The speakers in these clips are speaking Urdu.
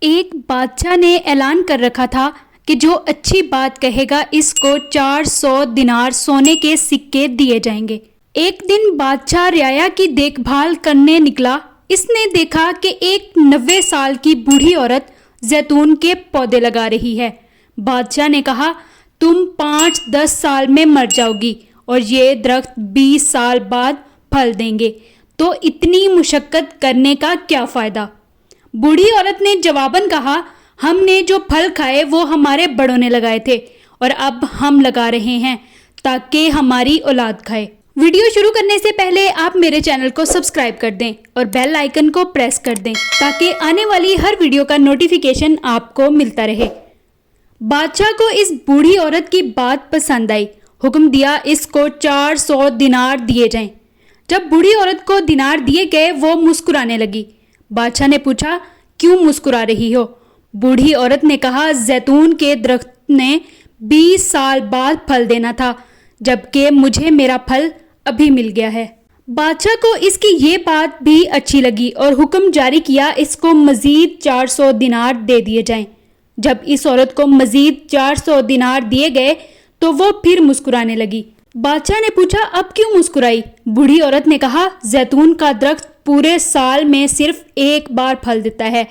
ایک بادشاہ نے اعلان کر رکھا تھا کہ جو اچھی بات کہے گا اس کو 400 دینار سونے کے سکے دیے جائیں گے۔ ایک دن بادشاہ رعایا کی دیکھ بھال کرنے نکلا۔ اس نے دیکھا کہ ایک 90 سال کی بوڑھی عورت زیتون کے پودے لگا رہی ہے۔ بادشاہ نے کہا، تم 5-10 سال میں مر جاؤ گی اور یہ درخت 20 سال بعد پھل دیں گے، تو اتنی مشقت کرنے کا کیا فائدہ؟ بوڑھی عورت نے جواباً کہا، ہم نے جو پھل کھائے وہ ہمارے بڑوں نے لگائے تھے اور اب ہم لگا رہے ہیں تاکہ ہماری اولاد کھائے۔ ویڈیو شروع کرنے سے پہلے آپ میرے چینل کو سبسکرائب کر دیں اور بیل آئیکن کو پریس کر دیں تاکہ آنے والی ہر ویڈیو کا نوٹیفیکیشن آپ کو ملتا رہے۔ بادشاہ کو اس بوڑھی عورت کی بات پسند آئی۔ حکم دیا اس کو 400 دینار دیے جائیں۔ جب بوڑھی عورت کو دینار دیے گئے وہ مسکرانے لگی۔ بادشاہ نے پوچھا، کیوں مسکرا رہی ہو؟ بوڑھی عورت نے کہا، زیتون کے درخت نے 20 سال بعد پھل دینا تھا جبکہ مجھے میرا پھل ابھی مل گیا ہے۔ بادشاہ کو اس کی یہ بات بھی اچھی لگی اور حکم جاری کیا اس کو مزید 400 دینار دے دیے جائیں۔ جب اس عورت کو مزید 400 دینار دیے گئے تو وہ پھر مسکرانے لگی۔ بادشاہ نے پوچھا، اب کیوں مسکرائی؟ بوڑھی عورت نے کہا، زیتون کا درخت پورے سال میں صرف ایک بار پھل دیتا ہے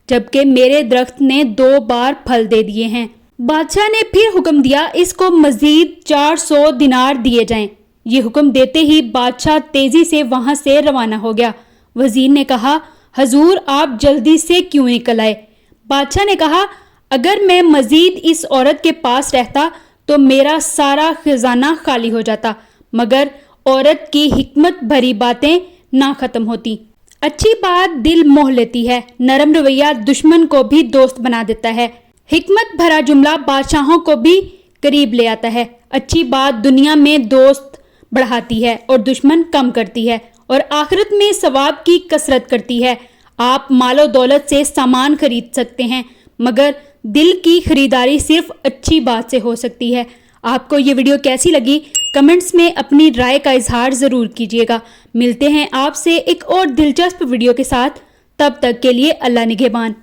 جبکہ میرے درخت نے 2 بار پھل دے دیے ہیں۔ بادشاہ نے پھر حکم دیا اس کو مزید 400 دینار دیے جائیں۔ یہ حکم دیتے ہی بادشاہ تیزی سے وہاں سے روانہ ہو گیا۔ وزیر نے کہا، حضور آپ جلدی سے کیوں نکل آئے؟ بادشاہ نے کہا، اگر میں مزید اس عورت کے پاس رہتا تو میرا سارا خزانہ خالی ہو جاتا، مگر عورت کی حکمت بھری باتیں نہ ختم ہوتی۔ اچھی بات دل موہ لیتی ہے، نرم رویہ دشمن کو بھی دوست بنا دیتا ہے، حکمت بھرا جملہ بادشاہوں کو بھی قریب لے آتا ہے۔ اچھی بات دنیا میں دوست بڑھاتی ہے اور دشمن کم کرتی ہے اور آخرت میں ثواب کی کثرت کرتی ہے۔ آپ مال و دولت سے سامان خرید سکتے ہیں مگر دل کی خریداری صرف اچھی بات سے ہو سکتی ہے۔ آپ کو یہ ویڈیو کیسی لگی؟ کمنٹس میں اپنی رائے کا اظہار ضرور کیجیے گا۔ ملتے ہیں آپ سے ایک اور دلچسپ ویڈیو کے ساتھ، تب تک کے لیے اللہ نگہبان۔